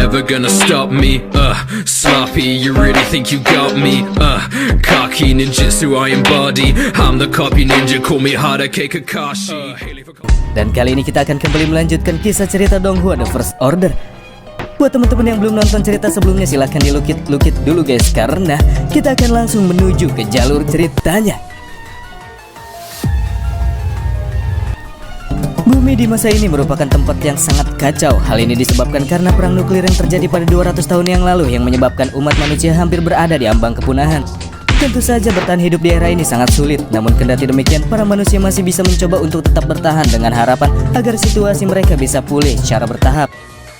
never gonna stop me. Sloppy, you really think you got me? Cocky ninjutsu I embody. I'm the copy ninja, call me Hadake Kakashi. Dan kali ini kita akan kembali melanjutkan kisah cerita Donghua The First Order. Buat teman-teman yang belum nonton cerita sebelumnya, silahkan dilukit-lukit dulu guys, karena kita akan langsung menuju ke jalur ceritanya. Bumi di masa ini merupakan tempat yang sangat kacau. Hal ini disebabkan karena perang nuklir yang terjadi pada 200 tahun yang lalu yang menyebabkan umat manusia hampir berada di ambang kepunahan. Tentu saja bertahan hidup di era ini sangat sulit. Namun kendati demikian, para manusia masih bisa mencoba untuk tetap bertahan dengan harapan agar situasi mereka bisa pulih secara bertahap.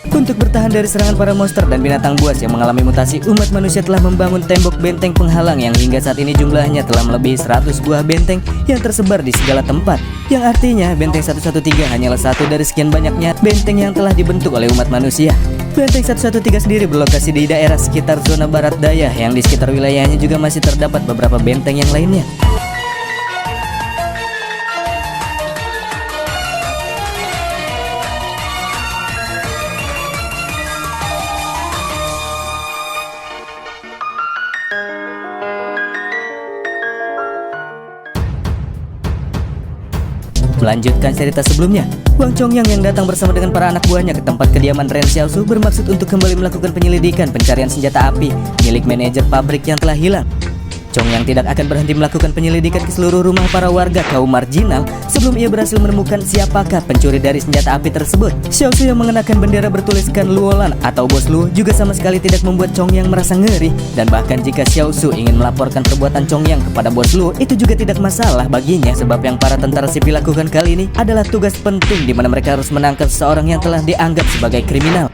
Untuk bertahan dari serangan para monster dan binatang buas yang mengalami mutasi, umat manusia telah membangun tembok benteng penghalang yang hingga saat ini jumlahnya telah melebihi 100 buah benteng yang tersebar di segala tempat. Yang artinya benteng 113 hanyalah satu dari sekian banyaknya benteng yang telah dibentuk oleh umat manusia. Benteng 113 sendiri berlokasi di daerah sekitar zona barat daya, yang di sekitar wilayahnya juga masih terdapat beberapa benteng yang lainnya. Melanjutkan cerita sebelumnya, Wang Chongyang yang datang bersama dengan para anak buahnya ke tempat kediaman Ren Xiaosu bermaksud untuk kembali melakukan penyelidikan pencarian senjata api milik manajer pabrik yang telah hilang. Chongyang tidak akan berhenti melakukan penyelidikan ke seluruh rumah para warga kaum marginal sebelum ia berhasil menemukan siapakah pencuri dari senjata api tersebut. Xiaosu yang mengenakan bendera bertuliskan Luolan atau Bos Luo juga sama sekali tidak membuat Chongyang merasa ngeri, dan bahkan jika Xiaosu ingin melaporkan perbuatan Chongyang kepada Bos Luo, itu juga tidak masalah baginya, sebab yang para tentara sipil lakukan kali ini adalah tugas penting di mana mereka harus menangkap seseorang yang telah dianggap sebagai kriminal.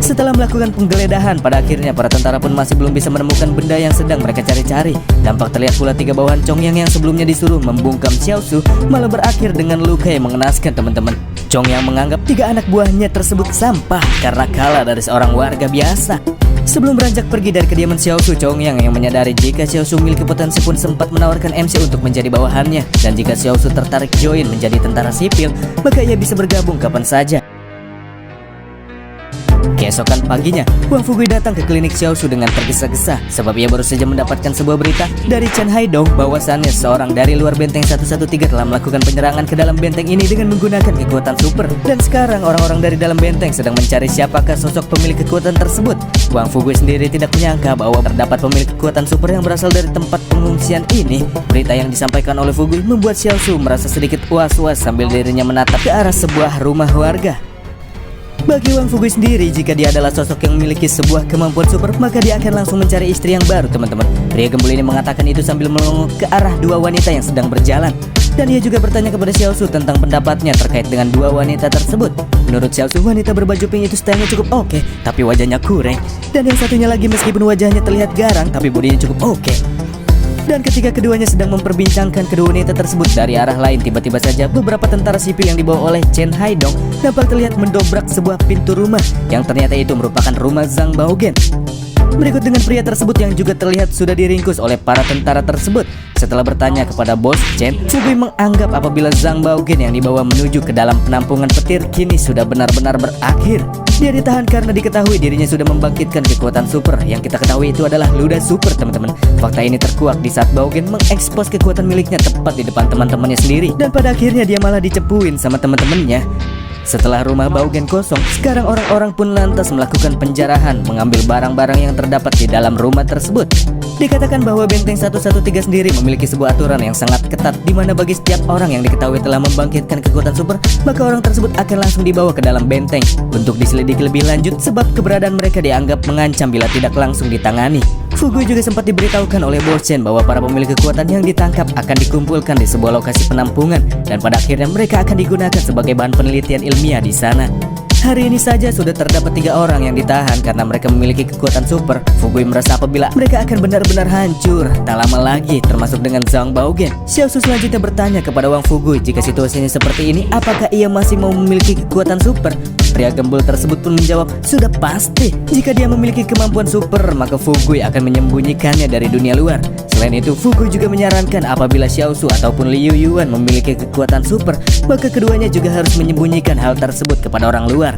Setelah melakukan penggeledahan, pada akhirnya para tentara pun masih belum bisa menemukan benda yang sedang mereka cari-cari. Dampak terlihat pula 3 bawahan Chongyang yang sebelumnya disuruh membungkam Xiaosu malah berakhir dengan luka yang mengenaskan teman-teman. Chongyang menganggap 3 anak buahnya tersebut sampah karena kalah dari seorang warga biasa. Sebelum beranjak pergi dari kediaman Xiaosu, Chongyang yang menyadari jika Xiaosu memiliki potensi pun sempat menawarkan MC untuk menjadi bawahannya. Dan jika Xiaosu tertarik join menjadi tentara sipil, maka ia bisa bergabung kapan saja. Keesokan paginya, Wang Fugui datang ke klinik Xiaosu dengan tergesa-gesa sebab ia baru saja mendapatkan sebuah berita dari Chen Haidong bahwasannya seorang dari luar benteng 113 telah melakukan penyerangan ke dalam benteng ini dengan menggunakan kekuatan super. Dan sekarang orang-orang dari dalam benteng sedang mencari siapakah sosok pemilik kekuatan tersebut. Wang Fugui sendiri tidak menyangka bahwa terdapat pemilik kekuatan super yang berasal dari tempat pengungsian ini. Berita yang disampaikan oleh Fugui membuat Xiaosu merasa sedikit was-was sambil dirinya menatap ke arah sebuah rumah warga. Bagi Wang Fugui sendiri, jika dia adalah sosok yang memiliki sebuah kemampuan super, maka dia akan langsung mencari istri yang baru, teman-teman. Pria gembul ini mengatakan itu sambil melongo ke arah 2 wanita yang sedang berjalan. Dan ia juga bertanya kepada Xiaosu tentang pendapatnya terkait dengan 2 wanita tersebut. Menurut Xiaosu, wanita berbaju pink itu stylenya cukup oke, tapi wajahnya kurang. Dan yang satunya lagi meskipun wajahnya terlihat garang, tapi bodinya cukup oke. Dan ketika keduanya sedang memperbincangkan kedua wanita tersebut, dari arah lain tiba-tiba saja beberapa tentara sipil yang dibawa oleh Chen Haidong nampak terlihat mendobrak sebuah pintu rumah yang ternyata itu merupakan rumah Zhang Baogen. Berikut dengan pria tersebut yang juga terlihat sudah diringkus oleh para tentara tersebut. Setelah bertanya kepada bos Chen, Fugui menganggap apabila Zhang Baogen yang dibawa menuju ke dalam penampungan petir kini sudah benar-benar berakhir. Dia ditahan karena diketahui dirinya sudah membangkitkan kekuatan super. Yang kita ketahui itu adalah luda super, teman-teman. Fakta ini terkuak di saat Baogen mengekspos kekuatan miliknya tepat di depan teman-temannya sendiri. Dan pada akhirnya dia malah dicepuin sama teman-temannya. Setelah rumah Baogen kosong, sekarang orang-orang pun lantas melakukan penjarahan, mengambil barang-barang yang terdapat di dalam rumah tersebut. Dikatakan bahwa benteng 113 sendiri memiliki sebuah aturan yang sangat ketat, di mana bagi setiap orang yang diketahui telah membangkitkan kekuatan super, maka orang tersebut akan langsung dibawa ke dalam benteng untuk diselidiki lebih lanjut, sebab keberadaan mereka dianggap mengancam bila tidak langsung ditangani. Fugui juga sempat diberitahukan oleh Bos Chen bahwa para pemilik kekuatan yang ditangkap akan dikumpulkan di sebuah lokasi penampungan, dan pada akhirnya mereka akan digunakan sebagai bahan penelitian ilmiah di sana. Hari ini saja sudah terdapat 3 orang yang ditahan karena mereka memiliki kekuatan super. Fugui merasa apabila mereka akan benar-benar hancur tak lama lagi, termasuk dengan Zhang Baogen. Xiaosu selanjutnya bertanya kepada Wang Fugui jika situasinya seperti ini, apakah ia masih mau memiliki kekuatan super. Pria gembul tersebut pun menjawab, sudah pasti. Jika dia memiliki kemampuan super, maka Fugui akan menyembunyikannya dari dunia luar. Selain itu, Fugu juga menyarankan apabila Xiaosu ataupun Liu Yuan memiliki kekuatan super, maka keduanya juga harus menyembunyikan hal tersebut kepada orang luar.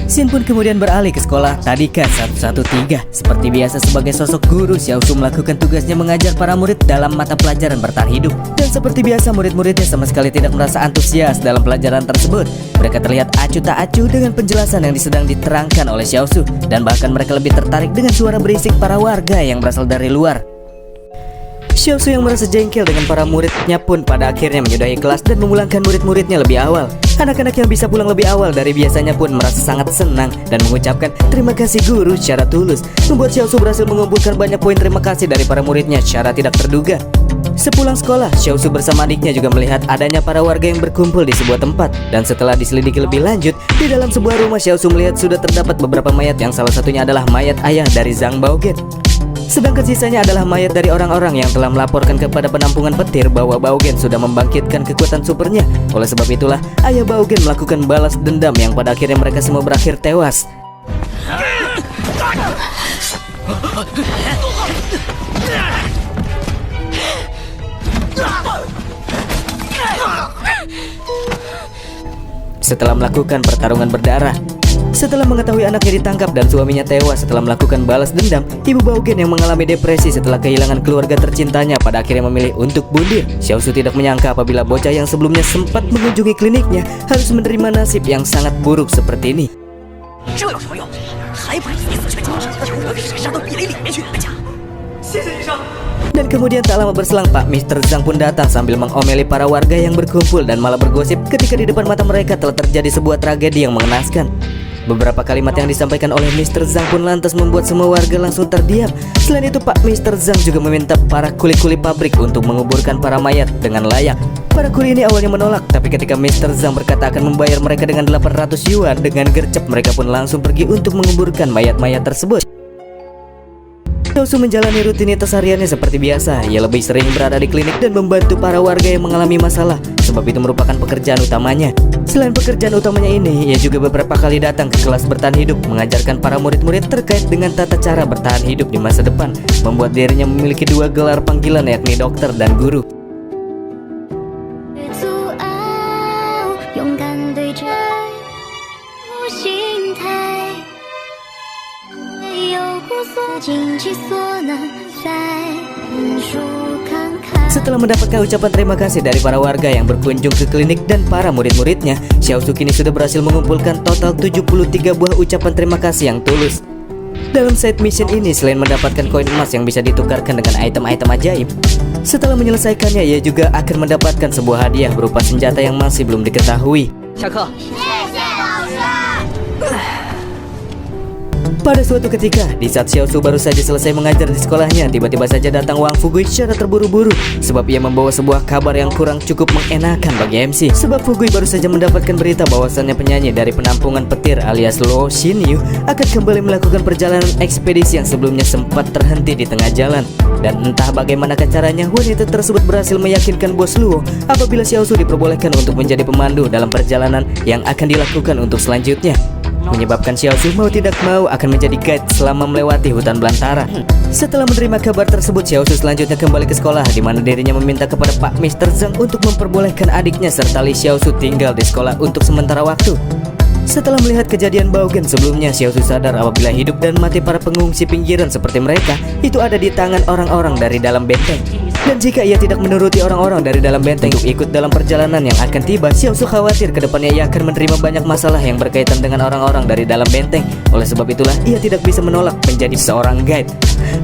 Xin pun kemudian beralih ke sekolah Tadika 113. Seperti biasa sebagai sosok guru, Xiaosu melakukan tugasnya mengajar para murid dalam mata pelajaran bertahan hidup. Dan seperti biasa murid-muridnya sama sekali tidak merasa antusias dalam pelajaran tersebut. Mereka terlihat acuh tak acuh dengan penjelasan yang sedang diterangkan oleh Xiaosu. Dan bahkan mereka lebih tertarik dengan suara berisik para warga yang berasal dari luar. Xiaosu yang merasa jengkel dengan para muridnya pun pada akhirnya menyudahi kelas dan memulangkan murid-muridnya lebih awal. Anak-anak yang bisa pulang lebih awal dari biasanya pun merasa sangat senang dan mengucapkan terima kasih guru secara tulus, membuat Xiaosu berhasil mengumpulkan banyak poin terima kasih dari para muridnya secara tidak terduga. Sepulang sekolah, Xiaosu bersama adiknya juga melihat adanya para warga yang berkumpul di sebuah tempat. Dan setelah diselidiki lebih lanjut, di dalam sebuah rumah Xiaosu melihat sudah terdapat beberapa mayat yang salah satunya adalah mayat ayah dari Zhang Baogen. Sedangkan sisanya adalah mayat dari orang-orang yang telah melaporkan kepada penampungan petir bahwa Baogen sudah membangkitkan kekuatan supernya. Oleh sebab itulah, ayah Baogen melakukan balas dendam yang pada akhirnya mereka semua berakhir tewas. Setelah melakukan pertarungan berdarah, setelah mengetahui anaknya ditangkap dan suaminya tewas setelah melakukan balas dendam, ibu Baogen yang mengalami depresi setelah kehilangan keluarga tercintanya pada akhirnya memilih untuk bunuh. Xiaosu tidak menyangka apabila bocah yang sebelumnya sempat mengunjungi kliniknya harus menerima nasib yang sangat buruk seperti ini. Dan kemudian tak lama berselang, Pak Mr. Zhang pun datang sambil mengomeli para warga yang berkumpul dan malah bergosip ketika di depan mata mereka telah terjadi sebuah tragedi yang mengenaskan. Beberapa kalimat yang disampaikan oleh Mr. Zhang pun lantas membuat semua warga langsung terdiam. Selain itu, Pak Mr. Zhang juga meminta para kuli-kuli pabrik untuk menguburkan para mayat dengan layak. Para kuli ini awalnya menolak, tapi ketika Mr. Zhang berkata akan membayar mereka dengan 800 yuan, dengan gercep mereka pun langsung pergi untuk menguburkan mayat-mayat tersebut. Xiaosu menjalani rutinitas hariannya seperti biasa. Ia lebih sering berada di klinik dan membantu para warga yang mengalami masalah, sebab itu merupakan pekerjaan utamanya. Selain pekerjaan utamanya ini, ia juga beberapa kali datang ke kelas bertahan hidup, mengajarkan para murid-murid terkait dengan tata cara bertahan hidup di masa depan, membuat dirinya memiliki 2 gelar panggilan, yakni dokter dan guru. Setelah mendapatkan ucapan terima kasih dari para warga yang berkunjung ke klinik dan para murid-muridnya, Xiaosu kini sudah berhasil mengumpulkan total 73 buah ucapan terima kasih yang tulus. Dalam side mission ini, selain mendapatkan koin emas yang bisa ditukarkan dengan item-item ajaib, setelah menyelesaikannya ia juga akan mendapatkan sebuah hadiah berupa senjata yang masih belum diketahui. Pada suatu ketika, di saat Xiaosu baru saja selesai mengajar di sekolahnya, tiba-tiba saja datang Wang Fugui secara terburu-buru, sebab ia membawa sebuah kabar yang kurang cukup mengenakan bagi MC. Sebab Fugui baru saja mendapatkan berita bahwasannya penyanyi dari penampungan petir alias Luo Xinyu akan kembali melakukan perjalanan ekspedisi yang sebelumnya sempat terhenti di tengah jalan. Dan entah bagaimanakah caranya, wanita tersebut berhasil meyakinkan bos Luo apabila Xiaosu diperbolehkan untuk menjadi pemandu dalam perjalanan yang akan dilakukan untuk selanjutnya, menyebabkan Xiaosu mau tidak mau akan menjadi guide selama melewati hutan belantara. Setelah menerima kabar tersebut, Xiaosu selanjutnya kembali ke sekolah, di mana dirinya meminta kepada Pak Mr. Zhang untuk memperbolehkan adiknya serta Li Xiaosu tinggal di sekolah untuk sementara waktu. Setelah melihat kejadian Baogen sebelumnya, Xiaosu sadar apabila hidup dan mati para pengungsi pinggiran seperti mereka itu ada di tangan orang-orang dari dalam benteng. Dan jika ia tidak menuruti orang-orang dari dalam benteng untuk ikut dalam perjalanan yang akan tiba, Xiaosu khawatir ke depannya ia akan menerima banyak masalah yang berkaitan dengan orang-orang dari dalam benteng. Oleh sebab itulah ia tidak bisa menolak menjadi seorang guide.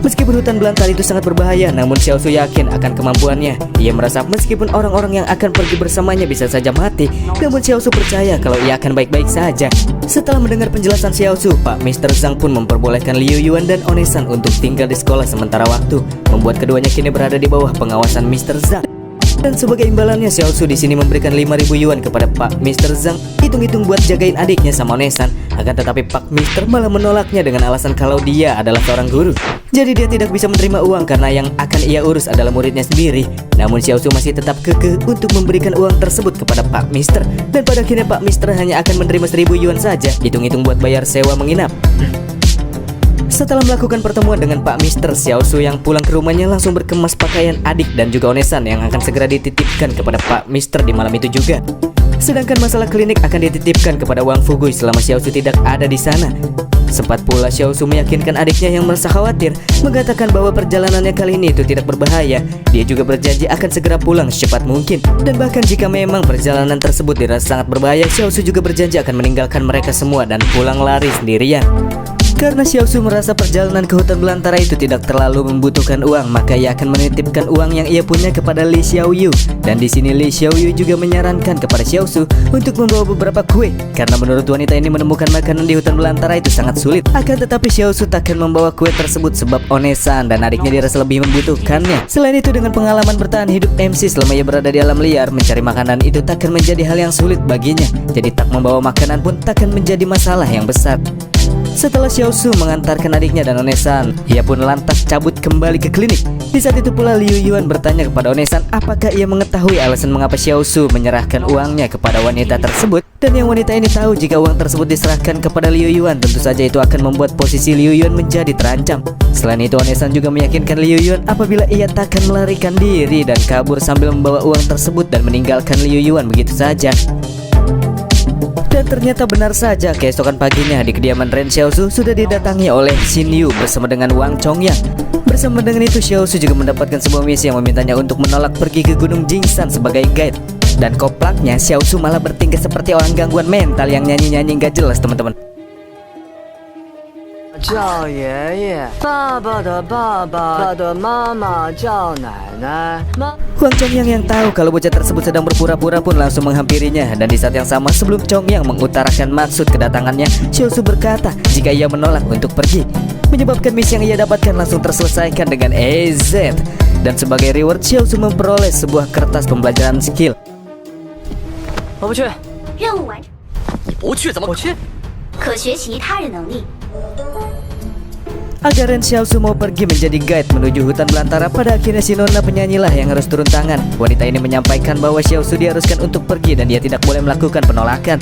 Meskipun hutan belantara itu sangat berbahaya, namun Xiaosu yakin akan kemampuannya. Ia merasa meskipun orang-orang yang akan pergi bersamanya bisa saja mati, namun Xiaosu percaya kalau ia akan baik-baik saja. Setelah mendengar penjelasan Xiaosu, Pak Mr. Zhang pun memperbolehkan Liu Yuan dan Onesan untuk tinggal di sekolah sementara waktu, membuat keduanya kini berada di bawah pengawasan Mr. Zhang. Dan sebagai imbalannya, Xiaosu di sini memberikan 5.000 yuan kepada Pak Mr. Zhang, hitung-hitung buat jagain adiknya sama Onesan. Akan tetapi Pak Mr. malah menolaknya dengan alasan kalau dia adalah seorang guru. Jadi dia tidak bisa menerima uang karena yang akan ia urus adalah muridnya sendiri. Namun Xiaosu masih tetap kekeh untuk memberikan uang tersebut kepada Pak Mr. Dan pada akhirnya Pak Mr. hanya akan menerima 1.000 yuan saja, hitung-hitung buat bayar sewa menginap. Setelah melakukan pertemuan dengan Pak Mister, Xiaoshu yang pulang ke rumahnya langsung berkemas pakaian adik dan juga Onesan yang akan segera dititipkan kepada Pak Mister di malam itu juga. Sedangkan masalah klinik akan dititipkan kepada Wang Fugui selama Xiaoshu tidak ada di sana. Sempat pula Xiaoshu meyakinkan adiknya yang merasa khawatir, mengatakan bahwa perjalanannya kali ini itu tidak berbahaya. Dia juga berjanji akan segera pulang secepat mungkin. Dan bahkan jika memang perjalanan tersebut dirasa sangat berbahaya, Xiaoshu juga berjanji akan meninggalkan mereka semua dan pulang lari sendirian. Karena Xiaoshu merasa perjalanan ke hutan belantara itu tidak terlalu membutuhkan uang, maka ia akan menitipkan uang yang ia punya kepada Li Xiaoyu. Dan di sini Li Xiaoyu juga menyarankan kepada Xiaoshu untuk membawa beberapa kue, karena menurut wanita ini menemukan makanan di hutan belantara itu sangat sulit. Akan tetapi Xiaoshu takkan membawa kue tersebut sebab Onesan dan adiknya dirasa lebih membutuhkannya. Selain itu, dengan pengalaman bertahan hidup MC selama ia berada di alam liar, mencari makanan itu takkan menjadi hal yang sulit baginya. Jadi tak membawa makanan pun takkan menjadi masalah yang besar. Setelah Xiaoshu mengantarkan adiknya dan Onesan, ia pun lantas cabut kembali ke klinik. Di saat itu pula Liu Yuan bertanya kepada Onesan apakah ia mengetahui alasan mengapa Xiaoshu menyerahkan uangnya kepada wanita tersebut. Dan yang wanita ini tahu jika uang tersebut diserahkan kepada Liu Yuan, tentu saja itu akan membuat posisi Liu Yuan menjadi terancam. Selain itu, Onesan juga meyakinkan Liu Yuan apabila ia takkan melarikan diri dan kabur sambil membawa uang tersebut dan meninggalkan Liu Yuan begitu saja. Dan ternyata benar saja, keesokan paginya di kediaman Ren Xiaoshu sudah didatangi oleh Xin Yu bersama dengan Wang Chongyang. Bersama dengan itu, Xiaoshu juga mendapatkan sebuah misi yang memintanya untuk menolak pergi ke Gunung Jingsan sebagai guide. Dan koplaknya, Xiaoshu malah bertingkah seperti orang gangguan mental yang nyanyi-nyanyi gak jelas, teman-teman. 叫爷爷，爸爸的爸爸的妈妈叫奶奶。 Wang Chongyang yang tahu kalau bocah tersebut sedang berpura-pura pun langsung menghampirinya. Dan di saat yang sama, sebelum Chongyang mengutarakan maksud kedatangannya, Xiaoshu berkata jika ia menolak untuk pergi, menyebabkan misi yang ia dapatkan langsung terselesaikan dengan EZ. Dan sebagai reward, Xiaoshu memperoleh sebuah kertas pembelajaran skill. 我不去，任务完成，你不去怎么？我去。 可学习他人能力。 Agar Ren Xiaoshu mau pergi menjadi guide menuju hutan belantara, pada akhirnya si nona penyanyilah yang harus turun tangan. Wanita ini menyampaikan bahwa Xiaoshu diharuskan untuk pergi dan dia tidak boleh melakukan penolakan.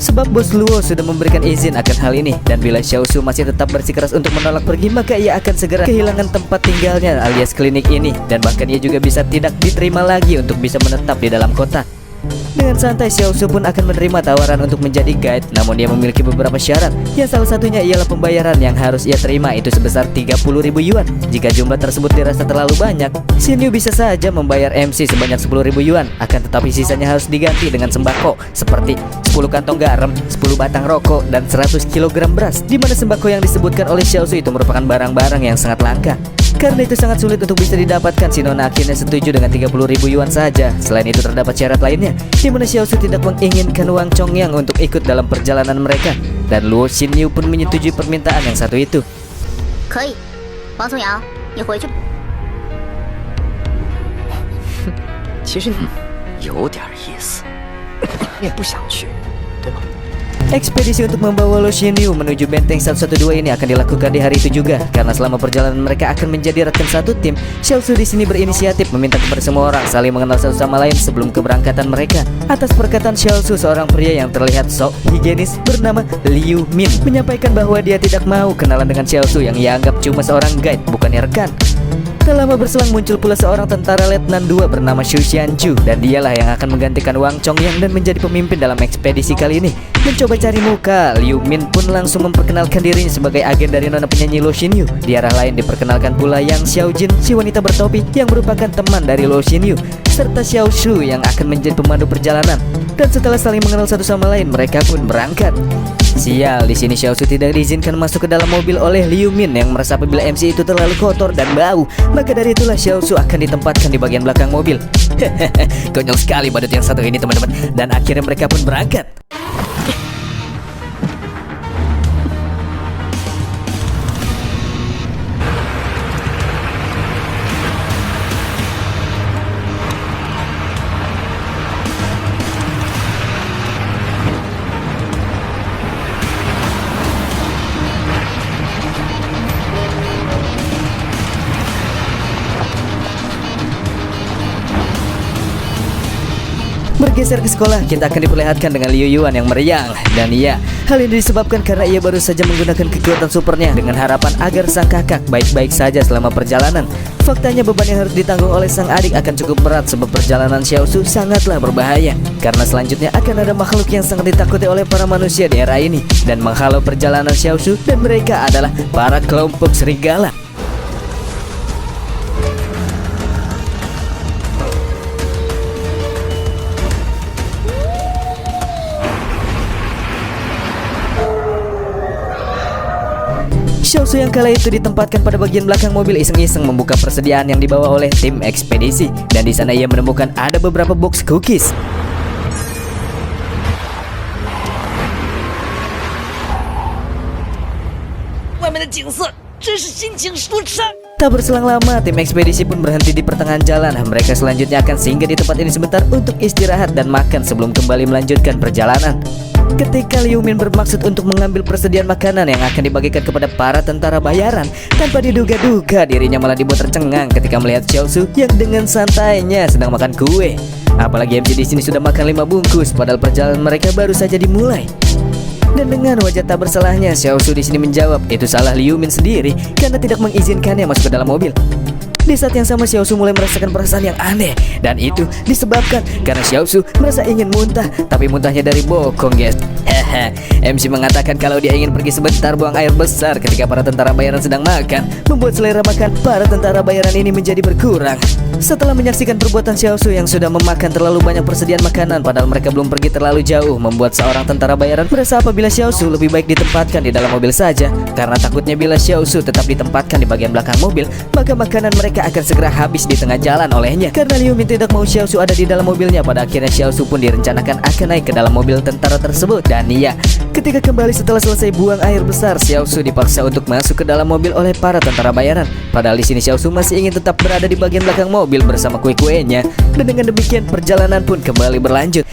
Sebab bos Luo sudah memberikan izin akan hal ini. Dan bila Xiaoshu masih tetap bersikeras untuk menolak pergi, maka ia akan segera kehilangan tempat tinggalnya alias klinik ini. Dan bahkan ia juga bisa tidak diterima lagi untuk bisa menetap di dalam kota. Dengan santai, Xiaoshu pun akan menerima tawaran untuk menjadi guide. Namun dia memiliki beberapa syarat, yang salah satunya ialah pembayaran yang harus ia terima itu sebesar 30.000 yuan. Jika jumlah tersebut dirasa terlalu banyak, Xin Yu bisa saja membayar MC sebanyak 10.000 yuan. Akan tetapi sisanya harus diganti dengan sembako seperti 10 kantong garam, 10 batang rokok, dan 100 kg beras. Di mana sembako yang disebutkan oleh Xiaoshu itu merupakan barang-barang yang sangat langka. Karena itu sangat sulit untuk bisa didapatkan, si nona akhirnya setuju dengan 30.000 yuan saja. Selain itu terdapat syarat lainnya, di mana Xiaoshu tidak menginginkan Wang Chongyang untuk ikut dalam perjalanan mereka. Dan Luo Xinyu pun menyetujui permintaan yang satu itu. 可以，王宗阳，你回去吧。其实你有点意思，你也不想去，对吗？ Ekspedisi untuk membawa Luo Xinyu menuju benteng 112 ini akan dilakukan di hari itu juga. Karena selama perjalanan mereka akan menjadi rekan satu tim, Xiaoshu di sini berinisiatif meminta kepada semua orang saling mengenal satu sama lain sebelum keberangkatan mereka. Atas perkataan Xiaoshu, seorang pria yang terlihat sok higienis bernama Liu Min menyampaikan bahwa dia tidak mau kenalan dengan Xiaoshu yang ia anggap cuma seorang guide, bukannya rekan. Tak lama berselang muncul pula seorang tentara letnan 2 bernama Xu Xianju, dan dialah yang akan menggantikan Wang Chongyang dan menjadi pemimpin dalam ekspedisi kali ini. Mencoba cari muka, Liu Min pun langsung memperkenalkan dirinya sebagai agen dari nona penyanyi Luo Xinyu. Di arah lain diperkenalkan pula Yang Xiaojin, si wanita bertopi yang merupakan teman dari Luo Xinyu, serta Xiaoshu yang akan menjadi pemandu perjalanan. Dan setelah saling mengenal satu sama lain, mereka pun berangkat. Sial, di sini Xiaoshu tidak diizinkan masuk ke dalam mobil oleh Liu Min yang merasa apabila MC itu terlalu kotor dan bau. Maka dari itulah Xiaoshu akan ditempatkan di bagian belakang mobil. Konyol sekali badut yang satu ini, teman-teman. Dan akhirnya mereka pun berangkat. Bergeser ke sekolah, kita akan diperlihatkan dengan Liu Yuan yang meriang. Dan iya, hal ini disebabkan karena ia baru saja menggunakan kekuatan supernya dengan harapan agar sang kakak baik-baik saja selama perjalanan. Faktanya beban yang harus ditanggung oleh sang adik akan cukup berat sebab perjalanan Xiaosu sangatlah berbahaya. Karena selanjutnya akan ada makhluk yang sangat ditakuti oleh para manusia di era ini dan menghalau perjalanan Xiaosu, dan mereka adalah para kelompok serigala. Xiaosu yang kala itu ditempatkan pada bagian belakang mobil iseng-iseng membuka persediaan yang dibawa oleh tim ekspedisi, dan di sana ia menemukan ada beberapa box cookies. Tak berselang lama, tim ekspedisi pun berhenti di pertengahan jalan. Mereka selanjutnya akan singgah di tempat ini sebentar untuk istirahat dan makan sebelum kembali melanjutkan perjalanan. Ketika Liu Min bermaksud untuk mengambil persediaan makanan yang akan dibagikan kepada para tentara bayaran, tanpa diduga-duga dirinya malah dibuat tercengang ketika melihat Xiaosu yang dengan santainya sedang makan kue. Apalagi MC di sini sudah makan 5 bungkus, padahal perjalanan mereka baru saja dimulai. Dan dengan wajah tak bersalahnya, Xiaosu di sini menjawab itu salah Liu Min sendiri karena tidak mengizinkannya masuk ke dalam mobil. Di saat yang sama, Xiaosu mulai merasakan perasaan yang aneh, dan itu disebabkan karena Xiaosu merasa ingin muntah, tapi muntahnya dari bokong, guys. MC mengatakan kalau dia ingin pergi sebentar buang air besar ketika para tentara bayaran sedang makan, membuat selera makan para tentara bayaran ini menjadi berkurang. Setelah menyaksikan perbuatan Xiaosu yang sudah memakan terlalu banyak persediaan makanan padahal mereka belum pergi terlalu jauh, membuat seorang tentara bayaran merasa apabila Xiaosu lebih baik ditempatkan di dalam mobil saja, karena takutnya bila Xiaosu tetap ditempatkan di bagian belakang mobil, maka makanan mereka akan segera habis di tengah jalan olehnya. Karena Liu Min tidak mau Xiaosu ada di dalam mobilnya, pada akhirnya Xiaosu pun direncanakan akan naik ke dalam mobil tentara tersebut. Dan iya, ketika kembali setelah selesai buang air besar, Xiaosu dipaksa untuk masuk ke dalam mobil oleh para tentara bayaran. Padahal di sini Xiaosu masih ingin tetap berada di bagian belakang mobil bersama kue-kuenya. Dan dengan demikian perjalanan pun kembali berlanjut.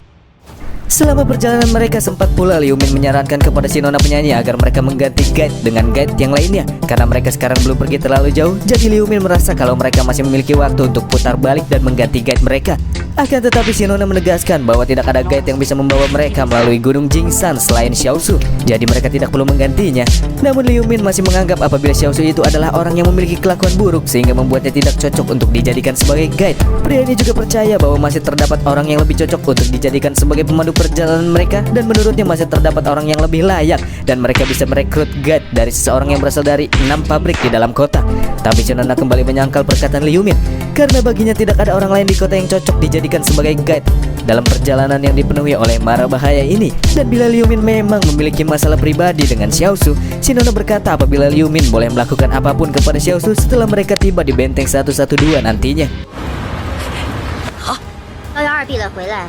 Selama perjalanan mereka sempat pula Liu Min menyarankan kepada si nona penyanyi agar mereka mengganti guide dengan guide yang lainnya, karena mereka sekarang belum pergi terlalu jauh. Jadi Liu Min merasa kalau mereka masih memiliki waktu untuk putar balik dan mengganti guide mereka. Akan tetapi si nona menegaskan bahwa tidak ada guide yang bisa membawa mereka melalui Gunung Jingsan selain Xiaosu, jadi mereka tidak perlu menggantinya. Namun Liu Min masih menganggap apabila Xiaosu itu adalah orang yang memiliki kelakuan buruk sehingga membuatnya tidak cocok untuk dijadikan sebagai guide. Pria ini juga percaya bahwa masih terdapat orang yang lebih cocok untuk dijadikan sebagai pemandu perjalanan mereka, dan menurutnya masih terdapat orang yang lebih layak dan mereka bisa merekrut guide dari seseorang yang berasal dari 6 pabrik di dalam kota. Tapi si nona kembali menyangkal perkataan Liu Min karena baginya tidak ada orang lain di kota yang cocok dijadikan sebagai guide dalam perjalanan yang dipenuhi oleh mara bahaya ini. Dan bila Liu Min memang memiliki masalah pribadi dengan Xiaosu, si nona berkata apabila Liu Min boleh melakukan apapun kepada Xiaosu setelah mereka tiba di benteng 112 nantinya. 112闭了回来，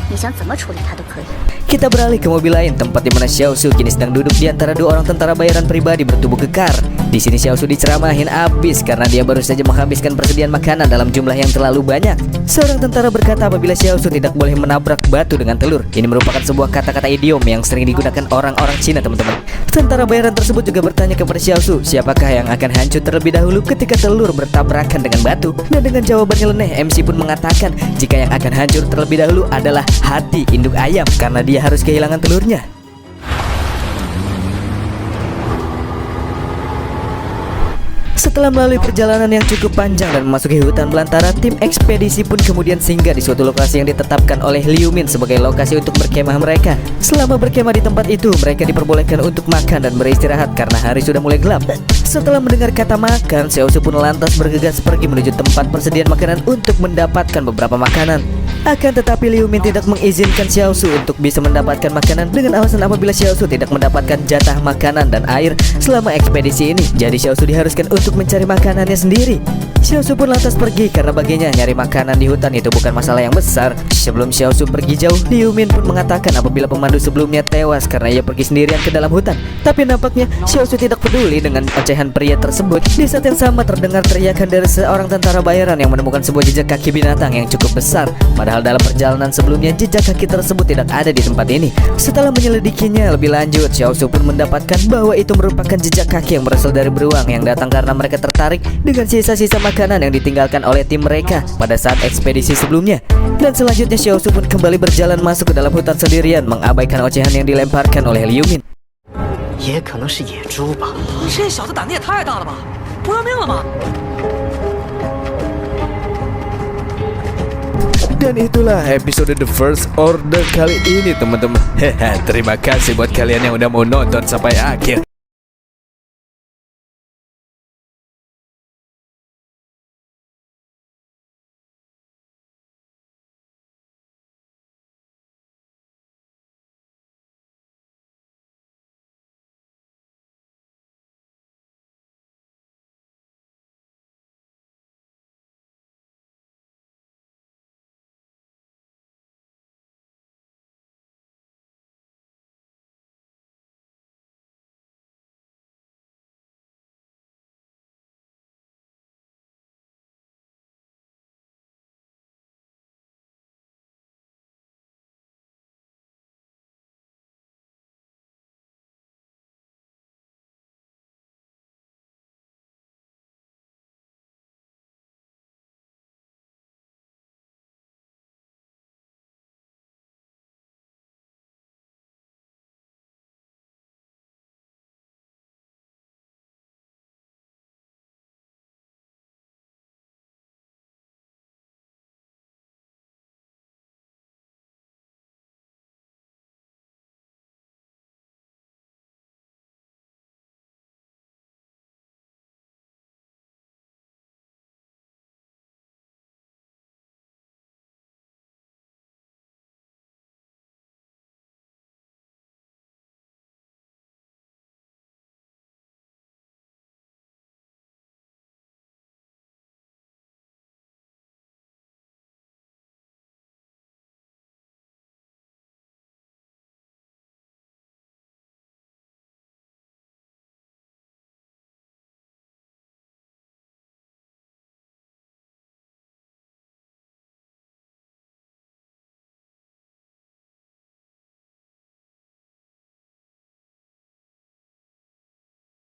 你想怎么处理他都可以。 Kita beralih ke mobil lain, tempat di mana Xiaosu kini sedang duduk di antara 2 orang tentara bayaran pribadi bertubuh kekar. Di sini Xiaosu diceramahin abis karena dia baru saja menghabiskan persediaan makanan dalam jumlah yang terlalu banyak. Seorang tentara berkata apabila Xiaosu tidak boleh menabrak batu dengan telur. Ini merupakan sebuah kata-kata idiom yang sering digunakan orang-orang Cina, teman-teman. Tentara bayaran tersebut juga bertanya kepada Xiaosu, siapakah yang akan hancur terlebih dahulu ketika telur bertabrakan dengan batu? Dan dengan jawabannya leneh, MC pun mengatakan jika yang akan hancur terlebih dahulu adalah hati induk ayam karena dia harus kehilangan telurnya. Setelah melalui perjalanan yang cukup panjang dan memasuki hutan belantara, tim ekspedisi pun kemudian singgah di suatu lokasi yang ditetapkan oleh Liu Min sebagai lokasi untuk berkemah mereka. Selama berkemah di tempat itu, mereka diperbolehkan untuk makan dan beristirahat karena hari sudah mulai gelap. Setelah mendengar kata makan, Xiaosu pun lantas bergegas pergi menuju tempat persediaan makanan untuk mendapatkan beberapa makanan. Akan tetapi Liu Min tidak mengizinkan Xiaosu untuk bisa mendapatkan makanan dengan alasan apabila Xiaosu tidak mendapatkan jatah makanan dan air selama ekspedisi ini. Jadi Xiaosu diharuskan untuk mencari makanannya sendiri. Xiaosu pun lantas pergi karena baginya nyari makanan di hutan itu bukan masalah yang besar. Sebelum Xiaosu pergi jauh, Liu Min pun mengatakan apabila pemandu sebelumnya tewas karena ia pergi sendirian ke dalam hutan. Tapi nampaknya Xiaosu tidak peduli dengan ocehan ocehan pria tersebut. Di saat yang sama terdengar teriakan dari seorang tentara bayaran yang menemukan sebuah jejak kaki binatang yang cukup besar. Padahal dalam perjalanan sebelumnya jejak kaki tersebut tidak ada di tempat ini. Setelah menyelidikinya lebih lanjut, Xiaosu pun mendapatkan bahwa itu merupakan jejak kaki yang berasal dari beruang yang datang karena mereka tertarik dengan sisa-sisa makanan yang ditinggalkan oleh tim mereka pada saat ekspedisi sebelumnya. Dan selanjutnya Xiaosu pun kembali berjalan masuk ke dalam hutan sendirian, mengabaikan ocehan yang dilemparkan oleh Liu Min. 也可能是野猪吧。这小子胆子也太大了吧！不要命了吗？ Dan itulah episode The First Order kali ini teman-teman. Terima kasih buat kalian yang udah mau nonton sampai akhir.